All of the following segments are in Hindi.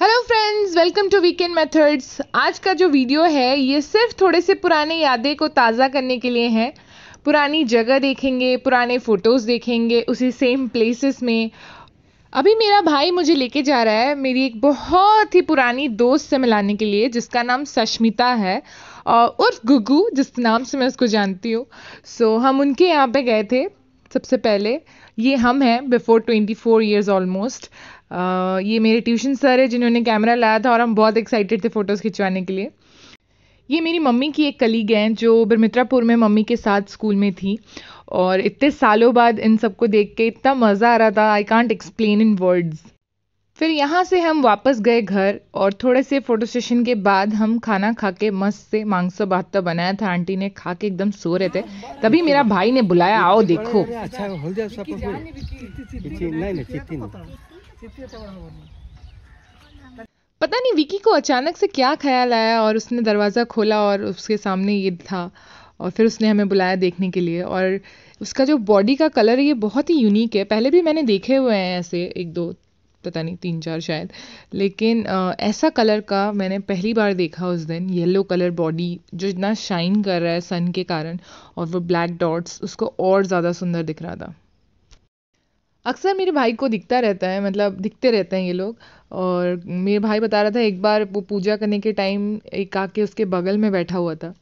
Hello friends, welcome to weekend methods. आज का जो वीडियो है ये सिर्फ थोड़े से पुराने यादें को ताज़ा करने के लिए है। पुरानी जगह देखेंगे, पुराने फ़ोटोज़ देखेंगे उसी सेम प्लेसेस में। अभी मेरा भाई मुझे लेके जा रहा है मेरी एक बहुत ही पुरानी दोस्त से मिलाने के लिए, जिसका नाम सष्मिता है उर्फ गुगू, जिस नाम से मैं उसको जानती हूँ। हम उनके यहाँ पे गए थे सबसे पहले। ये हम हैं बिफोर 24 ईयर्स ऑलमोस्ट। ये मेरे ट्यूशन सर है जिन्होंने कैमरा लाया था और हम बहुत एक्साइटेड थे फ़ोटोज़ खिंचवाने के लिए। ये मेरी मम्मी की एक कलीग हैं जो बिरमित्रापुर में मम्मी के साथ स्कूल में थी, और इतने सालों बाद इन सबको देख के इतना मज़ा आ रहा था, I can't explain in words. फिर यहाँ से हम वापस गए घर, और थोड़े से फोटो सेशन के बाद हम खाना खा के मस्त से मांगसो भात तो बनाया था आंटी ने, खा के एकदम सो रहे थे। तभी मेरा भाई ने बुलाया, आओ देखो। पता नहीं विकी को अचानक से क्या ख्याल आया और उसने दरवाज़ा खोला और उसके सामने ये था, और फिर उसने हमें बुलाया देखने के लिए। और उसका जो बॉडी का कलर है ये बहुत ही यूनिक है। पहले भी मैंने देखे हुए हैं ऐसे एक दो, पता नहीं 3-4 शायद, लेकिन ऐसा कलर का मैंने पहली बार देखा उस दिन। येलो कलर बॉडी जो इतना शाइन कर रहा है सन के कारण, और वो ब्लैक डॉट्स उसको और ज़्यादा सुंदर दिख रहा था। अक्सर मेरे भाई को दिखता रहता है, मतलब दिखते रहते हैं ये लोग। और मेरे भाई बता रहा था एक बार वो पूजा करने के टाइम एक आके उसके बगल में बैठा हुआ था।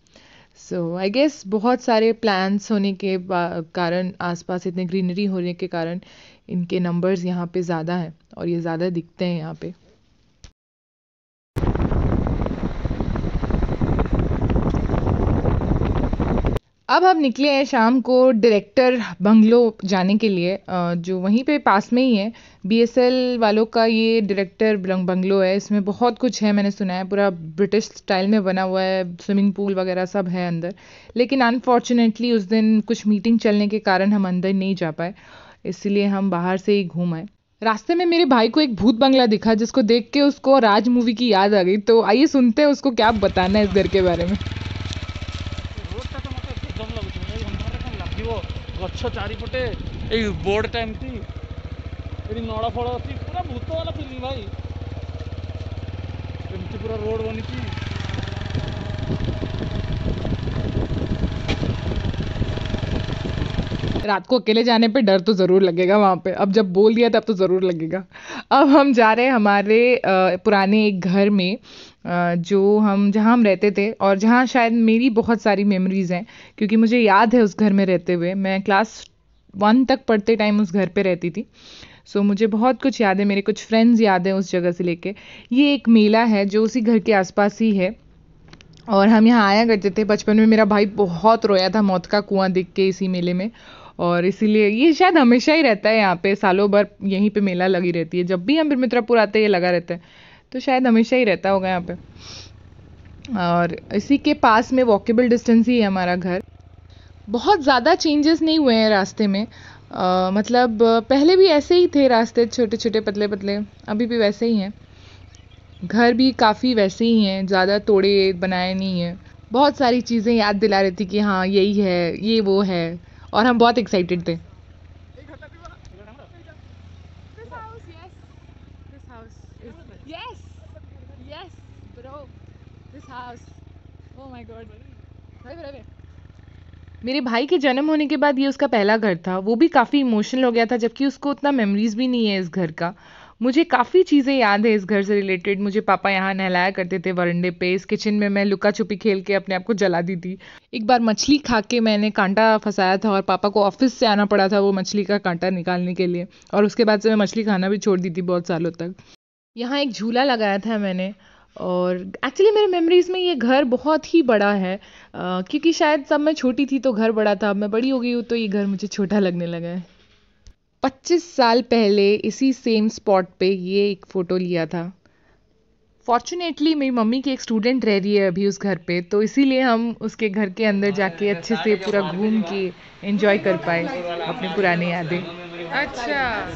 आई गेस बहुत सारे प्लांट्स होने के कारण, आसपास इतने ग्रीनरी होने के कारण इनके नंबर्स यहाँ पे ज़्यादा हैं और ये ज़्यादा दिखते हैं यहाँ पे। अब हम निकले हैं शाम को डायरेक्टर बंगलो जाने के लिए, जो वहीं पे पास में ही है। बीएसएल वालों का ये डायरेक्टर बंगलो है। इसमें बहुत कुछ है, मैंने सुना है पूरा ब्रिटिश स्टाइल में बना हुआ है, स्विमिंग पूल वगैरह सब है अंदर। लेकिन अनफॉर्चुनेटली उस दिन कुछ मीटिंग चलने के कारण हम अंदर नहीं जा पाए, इसलिए हम बाहर से ही घूम आए। रास्ते में मेरे भाई को एक भूत बंगला दिखा, जिसको देख के उसको राज मूवी की याद आ गई। तो आइए सुनते हैं उसको क्या बताना है इस घर के बारे में। गछ चारिपटे बोर्ड टाइम ये नड़ फल अच्छी पूरा भूत वाला फिल्म भाई। एमती पूरा रोड बनी। रात को अकेले जाने पे डर तो ज़रूर लगेगा वहाँ पे, अब जब बोल दिया तब तो ज़रूर लगेगा। अब हम जा रहे हैं हमारे पुराने एक घर में, जहाँ हम रहते थे, और जहाँ शायद मेरी बहुत सारी मेमोरीज़ हैं, क्योंकि मुझे याद है उस घर में रहते हुए। मैं क्लास 1 तक पढ़ते टाइम उस घर पे रहती थी। मुझे बहुत कुछ याद है, मेरे कुछ फ्रेंड्स याद हैं उस जगह से लेके। ये एक मेला है जो उसी घर के आसपास ही है, और हम यहाँ आया करते थे बचपन में। मेरा भाई बहुत रोया था मौत का कुआं देख के इसी मेले में, और इसीलिए ये शायद हमेशा ही रहता है यहाँ पे, सालों भर यहीं पे मेला लगी रहती है। जब भी हम बिरमित्रापुर आते हैं ये लगा रहता है, तो शायद हमेशा ही रहता होगा यहाँ पे। और इसी के पास में वॉकेबल डिस्टेंस ही है हमारा घर। बहुत ज़्यादा चेंजेस नहीं हुए हैं रास्ते में। मतलब पहले भी ऐसे ही थे रास्ते, छोटे छोटे पतले पतले, अभी भी वैसे ही हैं। घर भी काफ़ी वैसे ही हैं, ज़्यादा तोड़े बनाए नहीं हैं। बहुत सारी चीज़ें याद दिला रही थी कि हाँ यही है, ये वो है, और हम बहुत एक्साइटेड थे। मेरे भाई के जन्म होने के बाद ये उसका पहला घर था। वो भी काफ़ी इमोशनल हो गया था, जबकि उसको उतना मेमोरीज भी नहीं है इस घर का। मुझे काफ़ी चीज़ें याद है इस घर से रिलेटेड। मुझे पापा यहाँ नहलाया करते थे वरांडे पे। इस किचन में मैं लुका छुपी खेल के अपने आप को जला दी थी। एक बार मछली खा के मैंने कांटा फंसाया था, और पापा को ऑफिस से आना पड़ा था वो मछली का कांटा निकालने के लिए, और उसके बाद से मैं मछली खाना भी छोड़ दी थी बहुत सालों तक। यहाँ एक झूला लगाया था मैंने, और एक्चुअली मेरे मेमोरीज में ये घर बहुत ही बड़ा है, क्योंकि शायद तब मैं छोटी थी तो घर बड़ा था, अब मैं बड़ी हो गई हूँ तो ये घर मुझे छोटा लगने लगा है। 25 साल पहले इसी सेम स्पॉट पे ये एक फ़ोटो लिया था। फॉर्चुनेटली मेरी मम्मी की एक स्टूडेंट रह रही है अभी उस घर पे, तो इसीलिए हम उसके घर के अंदर जाके अच्छे से पूरा घूम के एंजॉय कर पाए अपने पुराने यादें। अच्छा,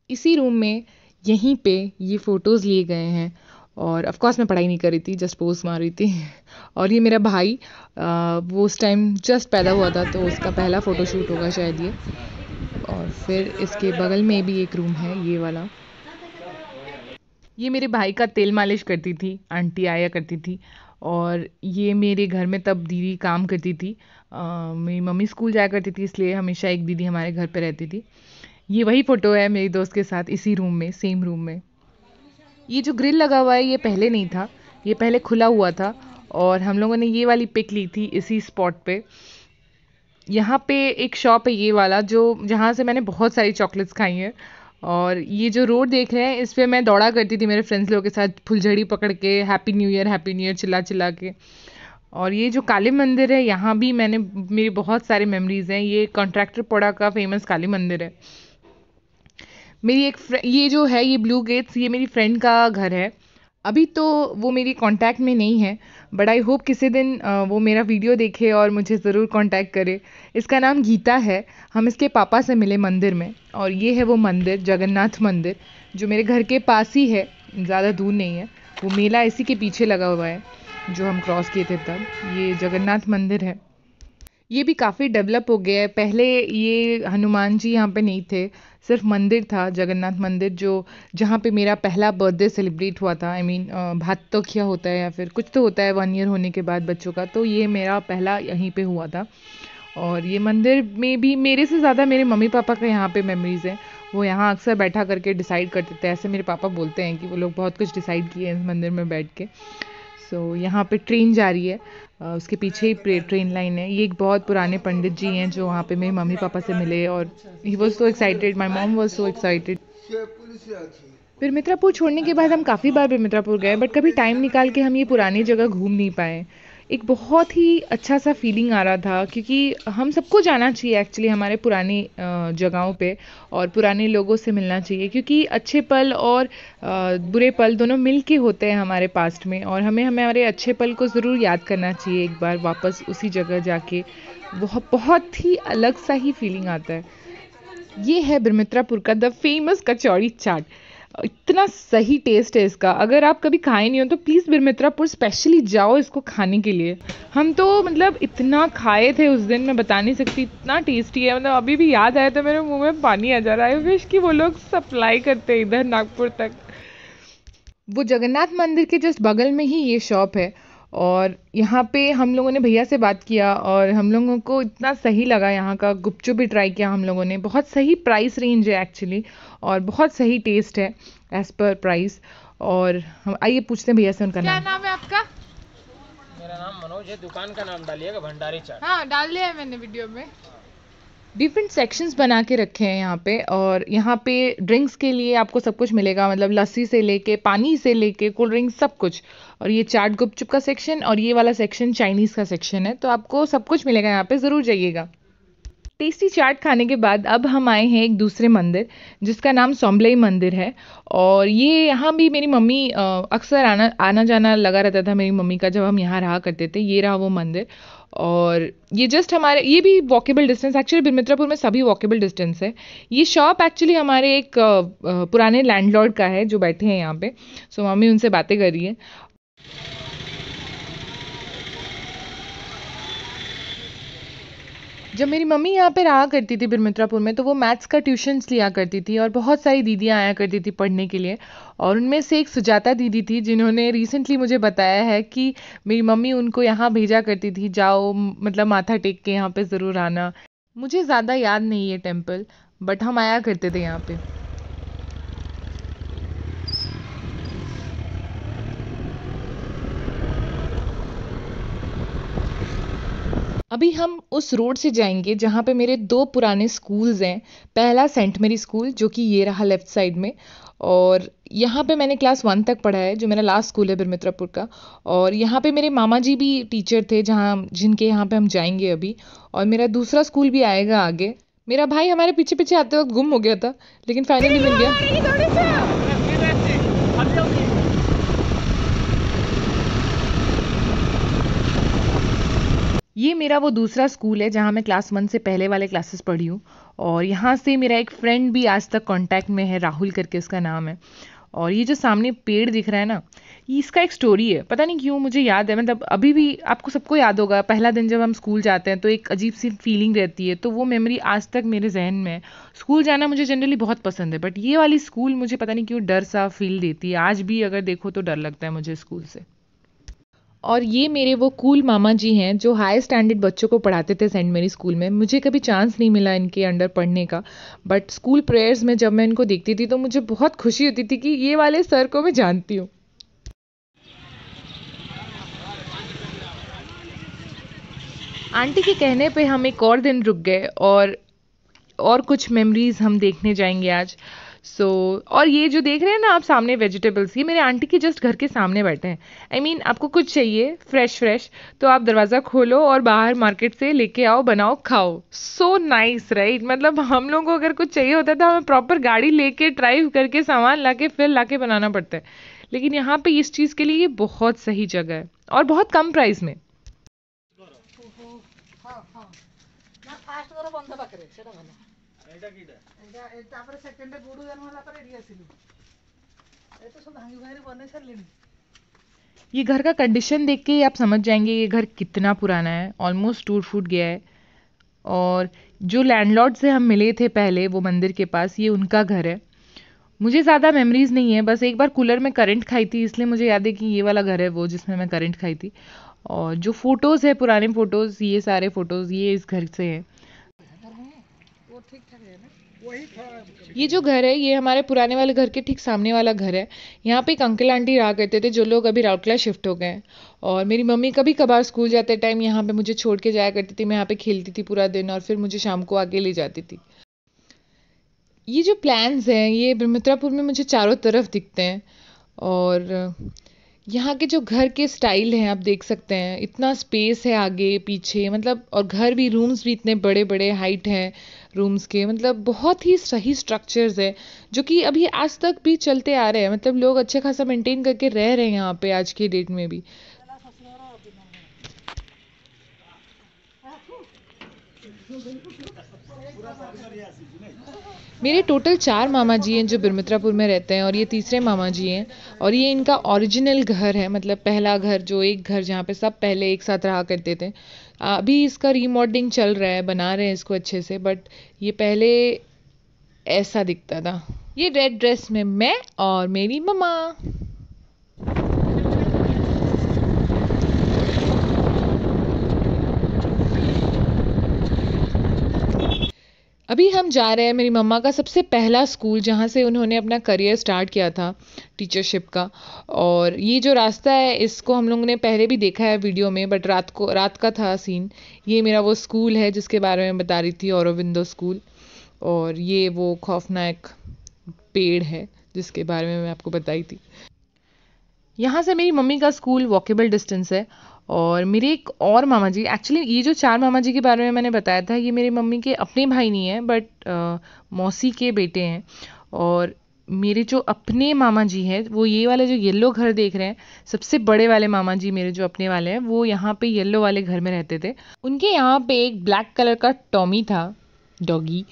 इसी रूम में यहीं पे ये फ़ोटोज़ लिए गए हैं, और ऑफ कोर्स मैं पढ़ाई नहीं कर रही थी, जस्ट पोज मार रही थी। और ये मेरा भाई, वो उस टाइम जस्ट पैदा हुआ था, तो उसका पहला फ़ोटोशूट होगा शायद ये। और और फिर इसके बगल में भी एक रूम है, ये वाला। ये मेरे भाई का तेल मालिश करती थी, आंटी आया करती थी। और ये मेरे घर में तब दीदी काम करती थी। मेरी मम्मी स्कूल जाया करती थी, इसलिए हमेशा एक दीदी हमारे घर पे रहती थी। ये वही फ़ोटो है मेरी दोस्त के साथ इसी रूम में, सेम रूम में। ये जो ग्रिल लगा हुआ है ये पहले नहीं था, ये पहले खुला हुआ था। और हम लोगों ने ये वाली पिक ली थी इसी स्पॉट पे। यहाँ पे एक शॉप है ये वाला, जो जहाँ से मैंने बहुत सारी चॉकलेट्स खाई हैं। और ये जो रोड देख रहे हैं इस पे मैं दौड़ा करती थी मेरे फ्रेंड्स लोगों के साथ, फुलझड़ी पकड़ के हैप्पी न्यू ईयर चिल्ला चिल्ला के। और ये जो काली मंदिर है यहाँ भी मैंने मेरी बहुत सारे मेमोरीज हैं। ये कॉन्ट्रैक्टर का फेमस काली मंदिर है। मेरी ये जो है ये ब्लू गेट्स, ये मेरी फ्रेंड का घर है। अभी तो वो मेरी कांटेक्ट में नहीं है, बट आई होप किसी दिन वो मेरा वीडियो देखे और मुझे ज़रूर कांटेक्ट करे। इसका नाम गीता है। हम इसके पापा से मिले मंदिर में। और ये है वो मंदिर, जगन्नाथ मंदिर, जो मेरे घर के पास ही है, ज़्यादा दूर नहीं है। वो मेला इसी के पीछे लगा हुआ है जो हम क्रॉस किए थे तब। ये जगन्नाथ मंदिर है। ये भी काफ़ी डेवलप हो गया है। पहले ये हनुमान जी यहाँ पे नहीं थे, सिर्फ मंदिर था, जगन्नाथ मंदिर, जो जहाँ पे मेरा पहला बर्थडे सेलिब्रेट हुआ था। आई मीन भात तो क्या होता है या फिर कुछ तो होता है 1 ईयर होने के बाद बच्चों का, तो ये मेरा पहला यहीं पे हुआ था। और ये मंदिर में भी मेरे से ज़्यादा मेरे मम्मी पापा का यहाँ पे मेमोरीज़ हैं। वो यहाँ अक्सर बैठा करके डिसाइड करते थे, ऐसे मेरे पापा बोलते हैं कि वो लोग बहुत कुछ डिसाइड किए हैं इस मंदिर में बैठ के। सो यहाँ पे ट्रेन जा रही है, उसके पीछे ही ट्रेन लाइन है। ये एक बहुत पुराने पंडित जी हैं जो वहाँ पे मेरे मम्मी पापा से मिले, और he was so excited, my mom was so excited. फिर मित्रापुर छोड़ने के बाद हम काफ़ी बार फिर मित्रापुर गए, बट कभी टाइम निकाल के हम ये पुरानी जगह घूम नहीं पाए। एक बहुत ही अच्छा सा फीलिंग आ रहा था, क्योंकि हम सबको जाना चाहिए एक्चुअली हमारे पुरानी जगहों पे, और पुराने लोगों से मिलना चाहिए, क्योंकि अच्छे पल और बुरे पल दोनों मिल के होते हैं हमारे पास्ट में। और हमें हमारे अच्छे पल को ज़रूर याद करना चाहिए एक बार वापस उसी जगह जाके। बहुत ही अलग सा ही फीलिंग आता है। ये है बिरमित्रापुर का द फेमस कचौड़ी चाट। इतना सही टेस्ट है इसका, अगर आप कभी खाए नहीं हो तो प्लीज़ बिरमित्रापुर स्पेशली जाओ इसको खाने के लिए। हम तो मतलब इतना खाए थे उस दिन, मैं बता नहीं सकती, इतना टेस्टी है। मतलब अभी भी याद आया तो मेरे मुंह में पानी आ जा रहा है। विश कि वो लोग सप्लाई करते हैं इधर नागपुर तक। वो जगन्नाथ मंदिर के जस्ट बगल में ही ये शॉप है। और यहाँ पे हम लोगों ने भैया से बात किया और हम लोगों को इतना सही लगा। यहाँ का गुपचुप भी ट्राई किया हम लोगों ने, बहुत सही प्राइस रेंज है एक्चुअली, और बहुत सही टेस्ट है एज पर प्राइस। और हम आइए पूछते हैं भैया से उनका क्या नाम। नाम है आपका? मेरा नाम मनोज है। दुकान का नाम डालिएगा भंडारी चाट। हाँ, डाल दिया है मैंने वीडियो में। डिफरेंट सेक्शंस बना के रखे हैं यहाँ पे। और यहाँ पे ड्रिंक्स के लिए आपको सब कुछ मिलेगा, मतलब लस्सी से लेके पानी से लेके कोल्ड ड्रिंक सब कुछ। और ये चाट गुपचुप का सेक्शन, और ये वाला सेक्शन चाइनीज़ का सेक्शन है, तो आपको सब कुछ मिलेगा यहाँ पे, ज़रूर जाइएगा। टेस्टी चाट खाने के बाद अब हम आए हैं एक दूसरे मंदिर जिसका नाम सोमलई मंदिर है। और ये यहाँ भी मेरी मम्मी अक्सर आना जाना लगा रहता था मेरी मम्मी का, जब हम यहाँ रहा करते थे। ये रहा वो मंदिर। और ये जस्ट हमारे, ये भी वॉकेबल डिस्टेंस, एक्चुअली बिरमित्रापुर में सभी वॉकेबल डिस्टेंस है। ये शॉप एक्चुअली हमारे एक पुराने लैंडलॉर्ड का है जो बैठे हैं यहाँ पे। सो मम्मी उनसे बातें कर रही है। जब मेरी मम्मी यहाँ पे रहा करती थी बिरमित्रापुर में, तो वो मैथ्स का ट्यूशन्स लिया करती थी, और बहुत सारी दीदियाँ आया करती थी पढ़ने के लिए। और उनमें से एक सुजाता दीदी थी जिन्होंने रिसेंटली मुझे बताया है कि मेरी मम्मी उनको यहाँ भेजा करती थी, जाओ मतलब माथा टेक के यहाँ पे ज़रूर आना। मुझे ज़्यादा याद नहीं है टेम्पल, बट हम आया करते थे यहाँ पे। अभी हम उस रोड से जाएंगे जहाँ पे मेरे 2 पुराने स्कूल्स हैं। पहला सेंट मेरी स्कूल, जो कि ये रहा लेफ्ट साइड में, और यहाँ पे मैंने क्लास 1 तक पढ़ा है, जो मेरा लास्ट स्कूल है बिरमित्रापुर का। और यहाँ पे मेरे मामा जी भी टीचर थे, जिनके यहाँ पे हम जाएंगे अभी। और मेरा दूसरा स्कूल भी आएगा आगे। मेरा भाई हमारे पीछे पीछे आते वक्त गुम हो गया था, लेकिन फाइनली मिल गया। ये मेरा वो दूसरा स्कूल है जहाँ मैं क्लास 1 से पहले वाले क्लासेस पढ़ी हूँ। और यहाँ से मेरा एक फ्रेंड भी आज तक कांटेक्ट में है, राहुल करके उसका नाम है। और ये जो सामने पेड़ दिख रहा है ना, ये इसका एक स्टोरी है। पता नहीं क्यों मुझे याद है, मतलब अभी भी आपको सबको याद होगा, पहला दिन जब हम स्कूल जाते हैं तो एक अजीब सी फीलिंग रहती है, तो वो मेमोरी आज तक मेरे जहन में है। स्कूल जाना मुझे जनरली बहुत पसंद है, बट ये वाली स्कूल मुझे पता नहीं क्यों डर सा फील देती है। आज भी अगर देखो तो डर लगता है मुझे स्कूल से। और ये मेरे वो कूल मामा जी हैं जो हाई स्टैंडर्ड बच्चों को पढ़ाते थे सेंट मेरी स्कूल में। मुझे कभी चांस नहीं मिला इनके अंडर पढ़ने का, बट स्कूल प्रेयर्स में जब मैं इनको देखती थी तो मुझे बहुत खुशी होती थी कि ये वाले सर को मैं जानती हूँ। आंटी के कहने पे हम एक और दिन रुक गए और कुछ मेमोरीज हम देखने जाएंगे आज। और ये जो देख रहे हैं ना आप सामने वेजिटेबल्स, ये मेरे आंटी के जस्ट घर के सामने बैठे हैं। आई मीन आपको कुछ चाहिए फ्रेश तो आप दरवाज़ा खोलो और बाहर मार्केट से लेके आओ, बनाओ, खाओ। So nice right. मतलब हम लोगों को अगर कुछ चाहिए होता है तो हमें प्रॉपर गाड़ी लेके ड्राइव करके सामान लाके फिर लाके बनाना पड़ता है, लेकिन यहाँ पे इस चीज़ के लिए ये बहुत सही जगह है और बहुत कम प्राइस में। ये घर का कंडीशन देख के ही आप समझ जाएंगे ये घर कितना पुराना है। ऑलमोस्ट टूट फूट गया है। और जो लैंडलॉर्ड से हम मिले थे पहले वो मंदिर के पास, ये उनका घर है। मुझे ज़्यादा मेमोरीज नहीं है, बस एक बार कूलर में करंट खाई थी, इसलिए मुझे याद है कि ये वाला घर है वो जिसमें मैं करंट खाई थी। और जो फोटोज़ है पुराने फोटोज़, ये सारे फोटोज़ ये इस घर से हैं। ये जो घर है ये हमारे पुराने वाले घर के ठीक सामने वाला घर है। यहाँ पे एक अंकल आंटी रहा करते थे जो लोग अभी राउरकेला शिफ्ट हो गए हैं। और मेरी मम्मी कभी कभार स्कूल जाते टाइम यहाँ पे मुझे छोड़ के जाया करती थी। मैं यहाँ पे खेलती थी पूरा दिन और फिर मुझे शाम को आके ले जाती थी। ये जो प्लान्स हैं ये ब्रह्मपुत्र में मुझे चारों तरफ दिखते हैं। और यहाँ के जो घर के स्टाइल हैं आप देख सकते हैं, इतना स्पेस है आगे पीछे, मतलब और घर भी, रूम्स भी इतने बड़े बड़े हाइट हैं रूम्स के, मतलब बहुत ही सही स्ट्रक्चर्स है जो कि अभी आज तक भी चलते आ रहे हैं। मतलब लोग अच्छे खासा मेंटेन करके रह रहे हैं यहाँ पे आज के डेट में भी। मेरे टोटल 4 मामा जी हैं जो बिरमित्रापुर में रहते हैं और ये तीसरे मामा जी हैं। और ये इनका ओरिजिनल घर है, मतलब पहला घर, जो एक घर जहाँ पे सब पहले एक साथ रहा करते थे। अभी इसका रीमॉडलिंग चल रहा है, बना रहे हैं इसको अच्छे से, बट ये पहले ऐसा दिखता था। ये रेड ड्रेस में मैं और मेरी मम्मा। अभी हम जा रहे हैं मेरी मम्मा का सबसे पहला स्कूल जहाँ से उन्होंने अपना करियर स्टार्ट किया था टीचरशिप का। और ये जो रास्ता है इसको हम लोगों ने पहले भी देखा है वीडियो में, बट रात का था सीन। ये मेरा वो स्कूल है जिसके बारे में बता रही थी, औरविंदो स्कूल। और ये वो खौफनाक पेड़ है जिसके बारे में मैं आपको बताई थी। यहाँ से मेरी मम्मी का स्कूल वॉकेबल डिस्टेंस है। और मेरे एक और मामा जी, एक्चुअली ये जो 4 मामा जी के बारे में मैंने बताया था ये मेरी मम्मी के अपने भाई नहीं है, बट मौसी के बेटे हैं। और मेरे जो अपने मामा जी हैं वो ये वाले जो येलो घर देख रहे हैं, सबसे बड़े वाले मामा जी मेरे जो अपने वाले हैं वो यहाँ पे येलो वाले घर में रहते थे। उनके यहाँ पे एक ब्लैक कलर का टॉमी था, डॉगी,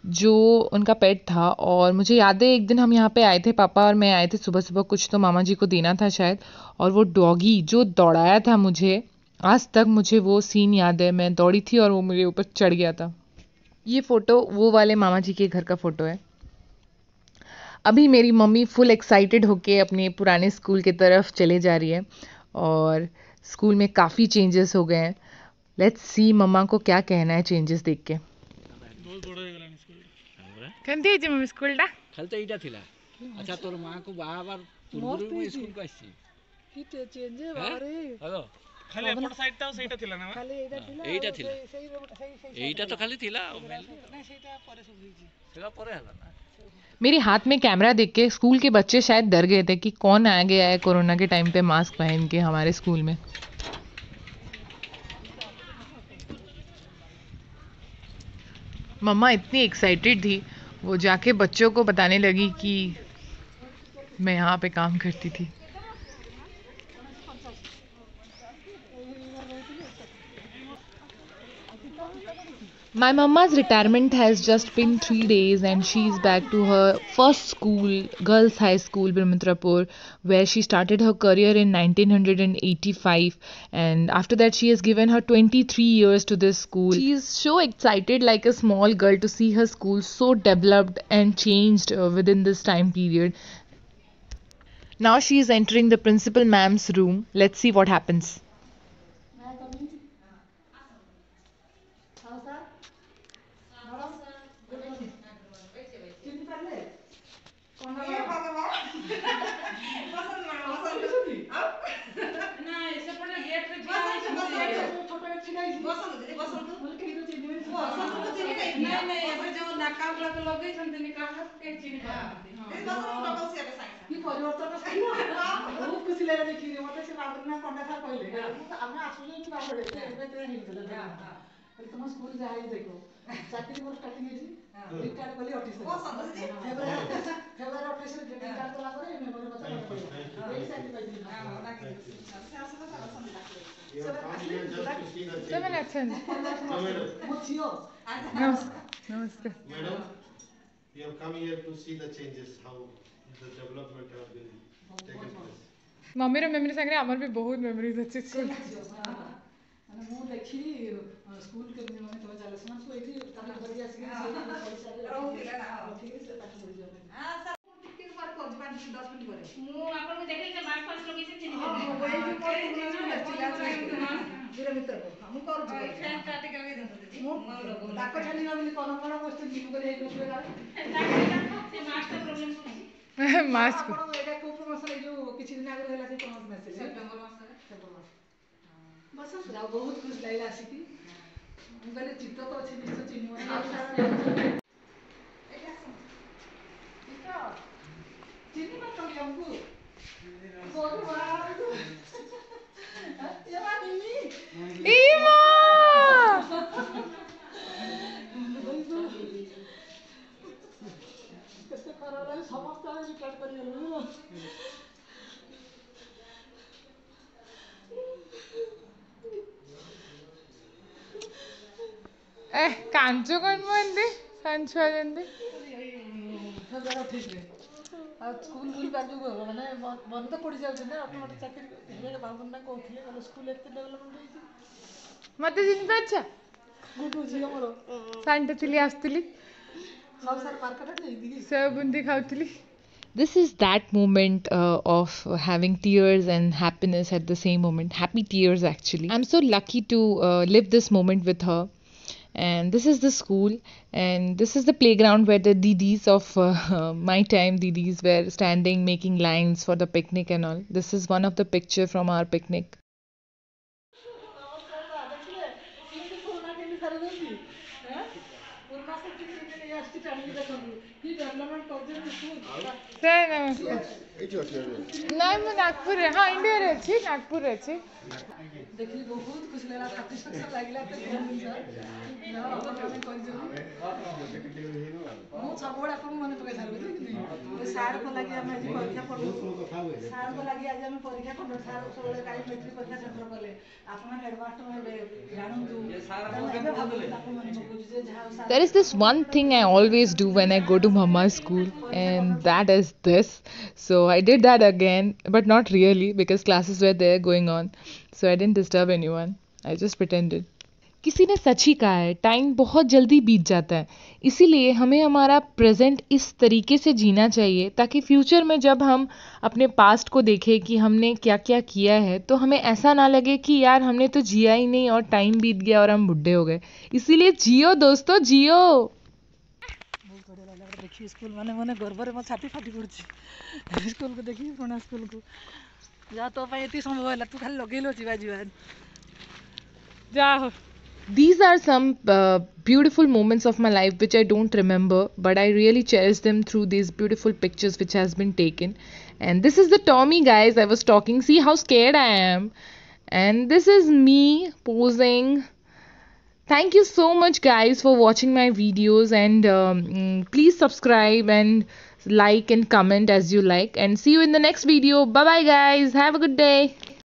जो उनका पेट था। और मुझे याद है एक दिन हम यहाँ पे आए थे, पापा और मैं आए थे सुबह सुबह, कुछ तो मामा जी को देना था शायद। और वो डॉगी जो दौड़ाया था मुझे, आज तक मुझे वो सीन याद है। मैं दौड़ी थी और वो मेरे ऊपर चढ़ गया था। ये फोटो वो वाले मामा जी के घर का फोटो है। अभी मेरी मम्मी फुल एक्साइटेड होके अपने पुराने स्कूल की तरफ चले जा रही है। और स्कूल में काफ़ी चेंजेस हो गए हैं। लेट्स सी मम्मा को क्या कहना है चेंजेस देख के। କେମିତି ହେଇଛି ମମ୍ମୀ ସ୍କୁଲଟା? ଖାଲି ତ ଏଇଟା ଥିଲା। ଆଚ୍ଛା ତୋର ମାଆକୁ ବାହା ହେବାର ପୂର୍ବରୁ ମୁଁ ସ୍କୁଲକୁ ଆସିଛି। କି ଚେଞ୍ଜ ବାରେ ହ୍ୟାଲୋ, ଖାଲି ଏପଟ ସାଇଡଟା ଆଉ ସେଇଟା ଥିଲା ନା? ଖାଲି ଏଇଟା ଥିଲା ଏଇଟା ଥିଲା। ଏଇଟା ତ ଖାଲି ଥିଲା ଆଉ ନାଇଁ ସେଇଟା ପରେ ସବୁ ହେଇଛି। ସେଟା ପରେ ହେଲା ନା। मेरे हाथ में कैमरा देख के स्कूल के बच्चे शायद डर गए थे कि कौन आ गया है कोरोना के टाइम पे मास्क पहन के हमारे स्कूल में। मम्मा इतनी एक्साइटेड थी, वो जाके बच्चों को बताने लगी कि मैं यहाँ पे काम करती थी। My mama's retirement has just been 3 days and she's back to her first school, girls' high school, Brahmatrapur, where she started her career in 1985. And after that, she has given her 23 years to this school. She is so excited, like a small girl, to see her school so developed and changed within this time period. Now she is entering the principal ma'am's room. Let's see what happens. ବହୁତ ଖୁସି ଲାଗିଲା ଦେଖିକି ମତେ ସେ ବାବୁନା ପଣ୍ଡା ସାର୍ କହିଲେ ଆମେ ଆସୁଛୁ ଏଠି ବାବୁଡେ ହେଇଥିଲା ତମ ସ୍କୁଲ ଯାହା ହେଇ ଦେଖ ଚାକିରି ମୋର ଷ୍ଟାର୍ଟିଂ ହେଇଛି ରିଟାୟାର୍ଡ କଲି 28 ଫେବୃଆରୀ 28 ରେ ରିଟାୟାର୍ଡ କଲା ପରେ ମେମୋରି ମତେ ମନେ ପଡିଲା ଏଇ ଚାକିରି ପାଇଥିଲି ସେମାନେ ଅଛନ୍ତି ମୋ ଝିଅ ନମସ୍କାର Madam, we have come here to see the changes, how the development have been taken place. ମମିର ମେମୋରି ସାଙ୍ଗରେ ଆମର ବି ବହୁତ ମେମୋରିଜ ଅଛି ସ୍କୁଲ ମାନେ ମୁଁ ଦେଖିଲି ସ୍କୁଲ କେମିତି ମାନେ ତମେ ଚାଲେ ସେମାନେ ସବୁ ଏଇଠି କାମ କରିକି ଆସିକି ମାସ୍କ କିଛି ଦିନ ଆଗରୁ ହେଲା ସେ ପ୍ରମୋଟ ମେସେଜ ସେପ୍ଟେମ୍ବର ମାସରେ ବହୁତ ଖୁସି ଲାଗିଲା ଆସିକି ମୁଁ କହିଲି ଚିତ୍ର ତ ଅଛି ନିଶ୍ଚୟ ଚିହ୍ନିବ ଚିହ୍ନି ପାରୁଛନ୍ତି ଆମକୁ କେତେ ଖରାପ ଲାଗେ ସମସ୍ତେ ଆମେ ରିଟାର୍ଡ କରିଗଲୁ କାଞ୍ଚ କଣ କୁହନ୍ତି କାଞ୍ଚୁଆ ଯେମିତି ଫେବୃଆରୀ 28 ରେ ଆଉ ସ୍କୁଲ ଫୁଲ ବାଜୁ ମାନେ ମନେ ତ ପଡି ଯାଉଛି ନା ଅଟୋମେଟିକ ଚାକିରି ହେଲେ ବାବୁନା କହୁଥିଲେ କହିଲେ ସ୍କୁଲ ଏତେ ଡେଭଲପମେଣ୍ଟ ହେଇଛି ମତେ ଚିହ୍ନି ପାରୁଛ ଗୁଡୁ ଝିଅ ମୋର ସାନଟେ ଥିଲି ଆସୁଥିଲି ସବୁ ସାର୍ ମାର୍କେଟ ନେଇକି ସେବ ବୁନ୍ଦି ଖାଉଥିଲି. This is that moment of having tears and happiness at the same moment. Happy tears, actually. I'm so lucky to live this moment with her. And this is the school, and this is the playground where the didis of my time, didis were standing making lines for the picnic and all. This is one of the picture from our picnic. Sir, namaskar. ନାଇଁ ମୁଁ ନାଗପୁରରେ ହଁ ଇଣ୍ଡିଆରେ ଅଛି ନାଗପୁରରେ ଅଛି ଦେଖିଲି ବହୁତ ଖୁସି ଲାଗିଲା ସାଟିସ୍ଫାକ୍ସନ୍ ଲାଗିଲା ଏତେ ଜିନିଷ ମୁଁ ସବୁବେଳେ ଆପଣଙ୍କୁ ମନେ ପକେଇ ସାର୍ ବୁଝିଲି ସାର୍ଙ୍କ ଲାଗି ଆମେ ଆଜି ପରୀକ୍ଷା ପଢ଼ୁ ସାର୍ଙ୍କ ଲାଗି ଆଜି ଆମେ ପରୀକ୍ଷା ପଢ଼ୁ ସାର୍ ସବୁବେଳେ କାଲି ମେଟ୍ରିକ୍ ପରୀକ୍ଷା ସେଣ୍ଟର କଲେ ଆପଣ ହେଡ଼ମାଷ୍ଟର ହେବେ ଜାଣନ୍ତୁ ଏବେ ଭାବୁଛୁ ତାକୁ ମନେ ପକାଉଛି ଯେ ଯାହା There is this one thing I always do when I go to Mama's school, and that is this. So I did that again, but not really because classes were there going on. So I didn't disturb anyone. I just pretended. किसी ने सच ही कहा है टाइम बहुत जल्दी बीत जाता है इसीलिए हमें हमारा प्रेजेंट इस तरीके से जीना चाहिए ताकि फ्यूचर में जब हम अपने पास्ट को देखें कि हमने क्या क्या किया है तो हमें ऐसा ना लगे कि यार हमने तो जिया ही नहीं और टाइम बीत गया और हम बुढ़े हो गए इसीलिए जियो दोस्तों जियो ବହୁତ ବଢ଼ିଆ ଲାଗିଲା ଗୋଟେ ଦେଖିକି ସ୍କୁଲ ମାନେ ମାନେ ଗର୍ବରେ ମୋ ଛାତି ଫାଟି ପଡ଼ୁଛି ସ୍କୁଲକୁ ଦେଖିକି ପୁରୁଣା ସ୍କୁଲକୁ ଯାହା ତୋ ପାଇଁ ଏତିକି ସମ୍ଭବ ହେଲା ତୁ ଖାଲି ଲଗେଇଲୁ ଯିବା ଯିବା जा हो These are some beautiful moments of my life which I don't remember, but I really cherish them through these beautiful pictures which has been taken. And this is the Tommy, guys, I was talking. See how scared I am. And this is me posing. Thank you so much, guys, for watching my videos. And please subscribe and like and comment as you like. And see you in the next video. Bye bye, guys. Have a good day.